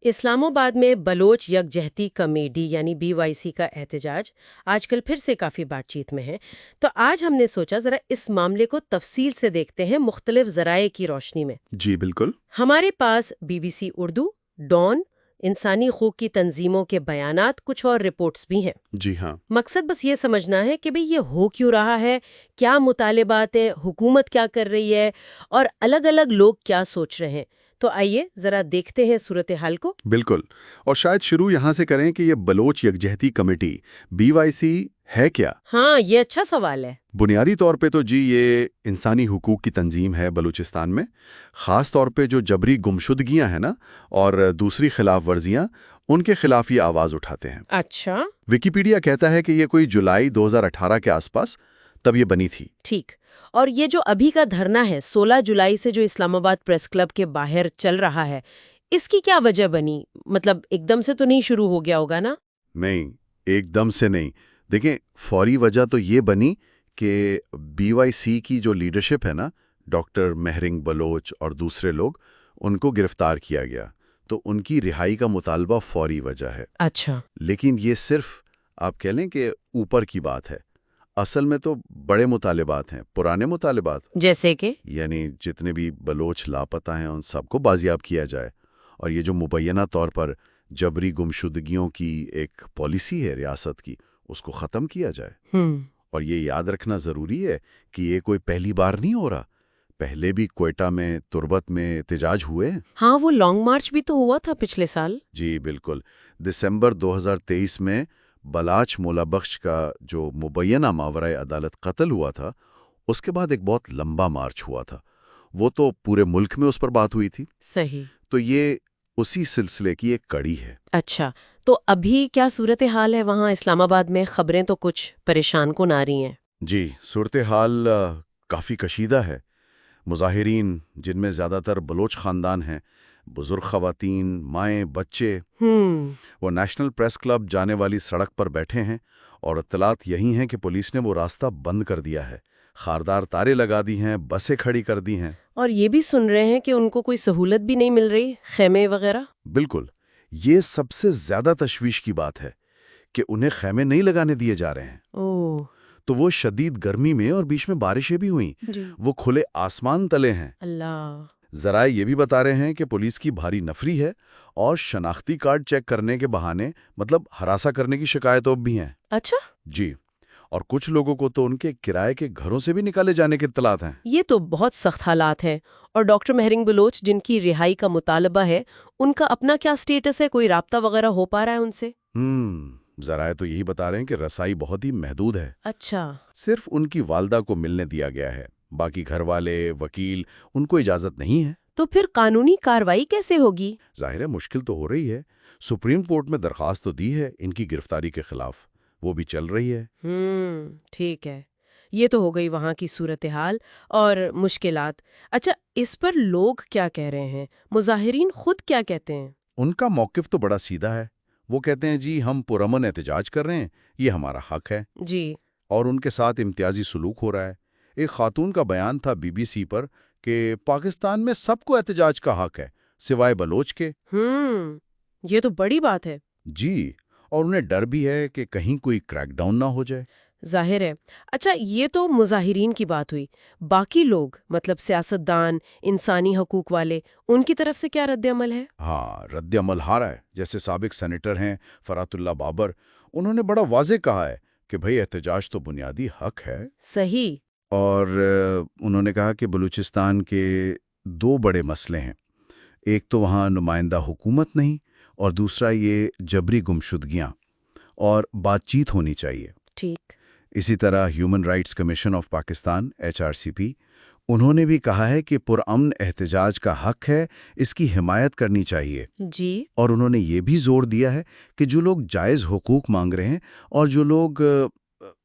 اسلام آباد میں بلوچ یکجہتی کمیٹی یعنی BYC کا احتجاج آج کل پھر سے کافی بات چیت میں ہے۔ تو آج ہم نے سوچا ذرا اس معاملے کو تفصیل سے دیکھتے ہیں مختلف ذرائع کی روشنی میں۔ جی بالکل۔ ہمارے پاس BBC اردو، ڈان، انسانی حقوق کی تنظیموں کے بیانات، کچھ اور رپورٹس بھی ہیں۔ جی ہاں۔ مقصد بس یہ سمجھنا ہے کہ بھئی یہ ہو کیوں رہا ہے، کیا مطالبات ہیں، حکومت کیا کر رہی ہے اور الگ الگ لوگ کیا سوچ رہے ہیں۔ تو آئیے ذرا دیکھتے ہیں صورتحال کو۔ بالکل، اور شاید شروع یہاں سے کریں کہ یہ بلوچ یکجہتی کمیٹی BYC ہے کیا؟ ہاں، یہ اچھا سوال ہے۔ بنیادی طور پہ تو جی یہ انسانی حقوق کی تنظیم ہے بلوچستان میں، خاص طور پہ جو جبری گمشدگیاں ہیں نا اور دوسری خلاف ورزیاں، ان کے خلاف یہ آواز اٹھاتے ہیں۔ اچھا، ویکیپیڈیا کہتا ہے کہ یہ کوئی جولائی 2018 کے آس پاس تب یہ بنی تھی۔ ٹھیک۔ اور یہ جو ابھی کا دھرنا ہے 16 جولائی سے جو اسلام آباد پریس کلب کے باہر چل رہا ہے، اس کی کیا وجہ بنی؟ مطلب ایک دم سے تو نہیں شروع ہو گیا ہوگا نا؟ نہیں، ایک دم سے نہیں۔ دیکھیں، فوری وجہ تو یہ بنی کہ BYC کی جو لیڈرشپ ہے نا، ڈاکٹر مہرنگ بلوچ اور دوسرے لوگ، ان کو گرفتار کیا گیا، تو ان کی رہائی کا مطالبہ فوری وجہ ہے۔ اچھا۔ لیکن یہ صرف آپ کہہ لیں کہ اوپر کی بات ہے، اصل میں تو بڑے مطالبات ہیں، پرانے مطالبات، جیسے کہ؟ یعنی جتنے بھی بلوچ لاپتہ ہیں ان سب کو بازیاب کیا جائے، اور یہ جو مبینہ طور پر جبری گمشدگیوں کی ایک پالیسی ہے ریاست کی، اس کو ختم کیا جائے۔ اور یہ یاد رکھنا ضروری ہے کہ یہ کوئی پہلی بار نہیں ہو رہا، پہلے بھی کوئٹہ میں، تربت میں احتجاج ہوئے ہیں۔ ہاں، وہ لانگ مارچ بھی تو ہوا تھا پچھلے سال۔ جی بالکل، دسمبر 2023 میں بلاچ مولا بخش کا جو مبینہ ماورائے عدالت قتل ہوا تھا، اس کے بعد ایک بہت لمبا مارچ ہوا تھا، وہ تو پورے ملک میں اس پر بات ہوئی تھی۔ صحیح۔ تو یہ اسی سلسلے کی ایک کڑی ہے۔ اچھا، تو ابھی کیا صورتحال ہے وہاں اسلام آباد میں؟ خبریں تو کچھ پریشان کن آ رہی ہیں۔ جی، صورتحال کافی کشیدہ ہے۔ مظاہرین، جن میں زیادہ تر بلوچ خاندان ہیں، بزرگ خواتین، مائیں، بچے، وہ نیشنل پریس کلب جانے والی سڑک پر بیٹھے ہیں، اور اطلاعات یہی ہیں کہ پولیس نے وہ راستہ بند کر دیا ہے، خاردار تارے لگا دی ہیں، بسیں کھڑی کر دی ہیں۔ اور یہ بھی سن رہے ہیں کہ ان کو کوئی سہولت بھی نہیں مل رہی، خیمے وغیرہ؟ بالکل، یہ سب سے زیادہ تشویش کی بات ہے کہ انہیں خیمے نہیں لگانے دیے جا رہے ہیں۔ اوہ، تو وہ شدید گرمی میں اور بیچ میں بارشیں بھی ہوئیں، جی، وہ کھلے آسمان تلے ہیں۔ اللہ۔ ذرائع یہ بھی بتا رہے ہیں کہ پولیس کی بھاری نفری ہے اور شناختی کارڈ چیک کرنے کے بہانے، مطلب ہراساں کرنے کی شکایتیں بھی ہیں۔ اچھا، جی، اور کچھ لوگوں کو تو ان کے کرائے کے گھروں سے بھی نکالے جانے کے اطلاعات ہیں۔ یہ تو بہت سخت حالات ہیں۔ اور ڈاکٹر مہرنگ بلوچ جن کی رہائی کا مطالبہ ہے، ان کا اپنا کیا سٹیٹس ہے؟ کوئی رابطہ وغیرہ ہو پا رہا ہے ان سے؟ ذرائع تو یہی بتا رہے ہیں کہ رسائی بہت ہی محدود ہے۔ اچھا۔ صرف ان کی والدہ کو ملنے دیا گیا ہے، باقی گھر والے، وکیل، ان کو اجازت نہیں ہے۔ تو پھر قانونی کارروائی کیسے ہوگی؟ ظاہر ہے مشکل تو ہو رہی ہے۔ سپریم کورٹ میں درخواست تو دی ہے ان کی گرفتاری کے خلاف، وہ بھی چل رہی ہے۔ ٹھیک ہے۔ یہ تو ہو گئی وہاں کی صورتحال اور مشکلات۔ اچھا، اس پر لوگ کیا کہہ رہے ہیں؟ مظاہرین خود کیا کہتے ہیں؟ ان کا موقف تو بڑا سیدھا ہے، وہ کہتے ہیں جی ہم پرامن احتجاج کر رہے ہیں، یہ ہمارا حق ہے، جی، اور ان کے ساتھ امتیازی سلوک ہو رہا ہے۔ ایک خاتون کا بیان تھا BBC پر کہ پاکستان میں سب کو احتجاج کا حق ہے سوائے بلوچ کے۔ یہ تو بڑی بات ہے۔ جی، اور انہیں ڈر بھی ہے کہ کہیں کوئی کریک ڈاؤن نہ ہو جائے۔ ظاہر ہے۔ اچھا، یہ تو مظاہرین کی بات ہوئی، باقی لوگ مطلب سیاستدان، انسانی حقوق والے، ان کی طرف سے کیا رد عمل ہے؟ ہاں، رد عمل ہارا ہے۔ جیسے سابق سینیٹر ہیں فرات اللہ بابر، انہوں نے بڑا واضح کہا ہے کہ بھئی احتجاج تو بنیادی حق ہے۔ صحیح۔ اور انہوں نے کہا کہ بلوچستان کے دو بڑے مسئلے ہیں، ایک تو وہاں نمائندہ حکومت نہیں، اور دوسرا یہ جبری گمشدگیاں، اور بات چیت ہونی چاہیے۔ ٹھیک۔ اسی طرح human rights commission of Pakistan HRCP، انہوں نے بھی کہا ہے کہ پرامن احتجاج کا حق ہے، اس کی حمایت کرنی چاہیے۔ جی۔ اور انہوں نے یہ بھی زور دیا ہے کہ جو لوگ جائز حقوق مانگ رہے ہیں اور جو لوگ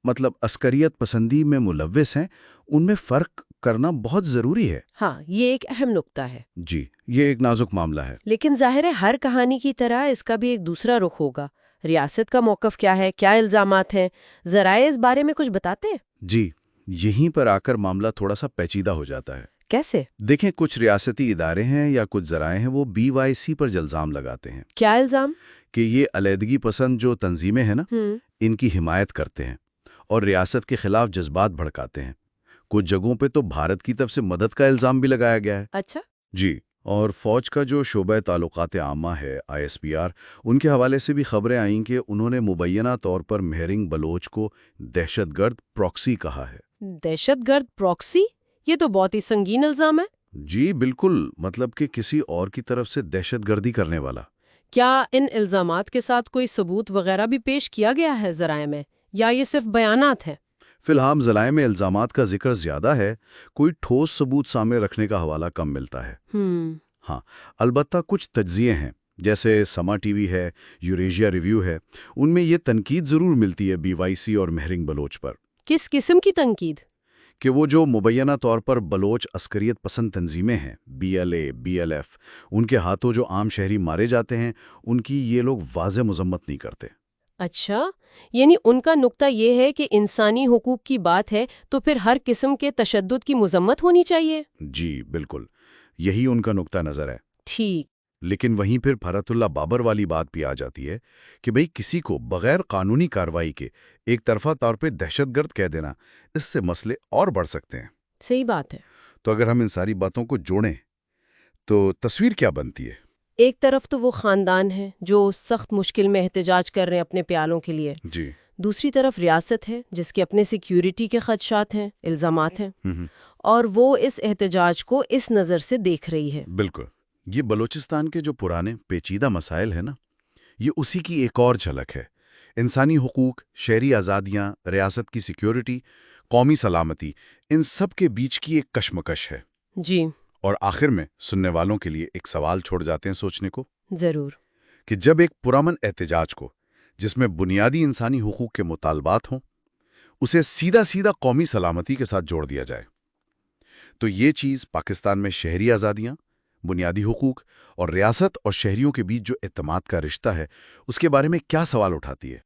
مطلب عسکریت پسندی میں ملوث ہیں، ان میں فرق کرنا بہت ضروری ہے۔ ہاں، یہ ایک اہم نکتہ ہے۔ جی، یہ ایک نازک معاملہ ہے۔ لیکن ظاہر ہے ہر کہانی کی طرح اس کا بھی ایک دوسرا رخ ہوگا۔ ریاست کا موقف کیا ہے؟ کیا الزامات ہیں؟ ذرائع اس بارے میں کچھ بتاتے ہیں؟ جی، یہیں پر آ کر معاملہ تھوڑا سا پیچیدہ ہو جاتا ہے۔ کیسے؟ دیکھیں، کچھ ریاستی ادارے ہیں یا کچھ ذرائع ہیں وہ BYC پر الزام لگاتے ہیں کیا الزام؟ کہ یہ علیحدگی پسند جو تنظیمیں ہیں نا، ان کی حمایت کرتے ہیں اور ریاست کے خلاف جذبات بھڑکاتے ہیں۔ کچھ جگہوں پہ تو بھارت کی طرف سے مدد کا الزام بھی لگایا گیا ہے۔ اچھا۔ جی، اور فوج کا جو شعبہ تعلقات عامہ ہے ISPR، ان کے حوالے سے بھی خبریں آئیں کہ انہوں نے مبینہ طور پر مہرنگ بلوچ کو دہشت گرد پراکسی کہا ہے۔ دہشت گرد پراکسی؟ یہ تو بہت ہی سنگین الزام ہے۔ جی بالکل، مطلب کہ کسی اور کی طرف سے دہشت گردی کرنے والا۔ کیا ان الزامات کے ساتھ کوئی ثبوت وغیرہ بھی پیش کیا گیا ہے ذرائع میں، یا یہ صرف بیانات ہیں؟ فی الحال ذرائع میں الزامات کا ذکر زیادہ ہے، کوئی ٹھوس ثبوت سامنے رکھنے کا حوالہ کم ملتا ہے۔ ہاں، البتہ کچھ تجزیے ہیں، جیسے سما ٹی وی ہے، یوریشیا ریویو ہے، ان میں یہ تنقید ضرور ملتی ہے BYC اور مہرنگ بلوچ پر۔ کس قسم کی تنقید؟ کہ وہ جو مبینہ طور پر بلوچ عسکریت پسند تنظیمیں ہیں، BLA BLF، ان کے ہاتھوں جو عام شہری مارے جاتے ہیں، ان کی یہ لوگ واضح مذمت نہیں کرتے۔ اچھا، یعنی ان کا نقطہ یہ ہے کہ انسانی حقوق کی بات ہے تو پھر ہر قسم کے تشدد کی مذمت ہونی چاہیے؟ جی بالکل، یہی ان کا نقطہ نظر ہے۔ ٹھیک۔ لیکن وہیں پھر بھرت اللہ بابر والی بات بھی آ جاتی ہے کہ بھئی کسی کو بغیر قانونی کارروائی کے ایک طرفہ طور پہ دہشت گرد کہہ دینا، اس سے مسئلے اور بڑھ سکتے ہیں۔ صحیح بات ہے۔ تو اگر ہم ان ساری باتوں کو جوڑیں تو تصویر کیا بنتی ہے؟ ایک طرف تو وہ خاندان ہے جو سخت مشکل میں احتجاج کر رہے ہیں اپنے پیالوں کے لیے، جی، دوسری طرف ریاست ہے جس کے اپنے سیکیورٹی کے خدشات ہیں، الزامات ہیں، اور وہ اس احتجاج کو اس نظر سے دیکھ رہی ہے۔ بالکل۔ یہ بلوچستان کے جو پرانے پیچیدہ مسائل ہیں نا، یہ اسی کی ایک اور جھلک ہے۔ انسانی حقوق، شہری آزادیاں، ریاست کی سیکیورٹی، قومی سلامتی، ان سب کے بیچ کی ایک کشمکش ہے۔ جی اور آخر میں سننے والوں کے لیے ایک سوال چھوڑ جاتے ہیں سوچنے کو، ضرور۔ کہ جب ایک پرامن احتجاج کو، جس میں بنیادی انسانی حقوق کے مطالبات ہوں، اسے سیدھا قومی سلامتی کے ساتھ جوڑ دیا جائے، تو یہ چیز پاکستان میں شہری آزادیاں، بنیادی حقوق اور ریاست اور شہریوں کے بیچ جو اعتماد کا رشتہ ہے، اس کے بارے میں کیا سوال اٹھاتی ہے؟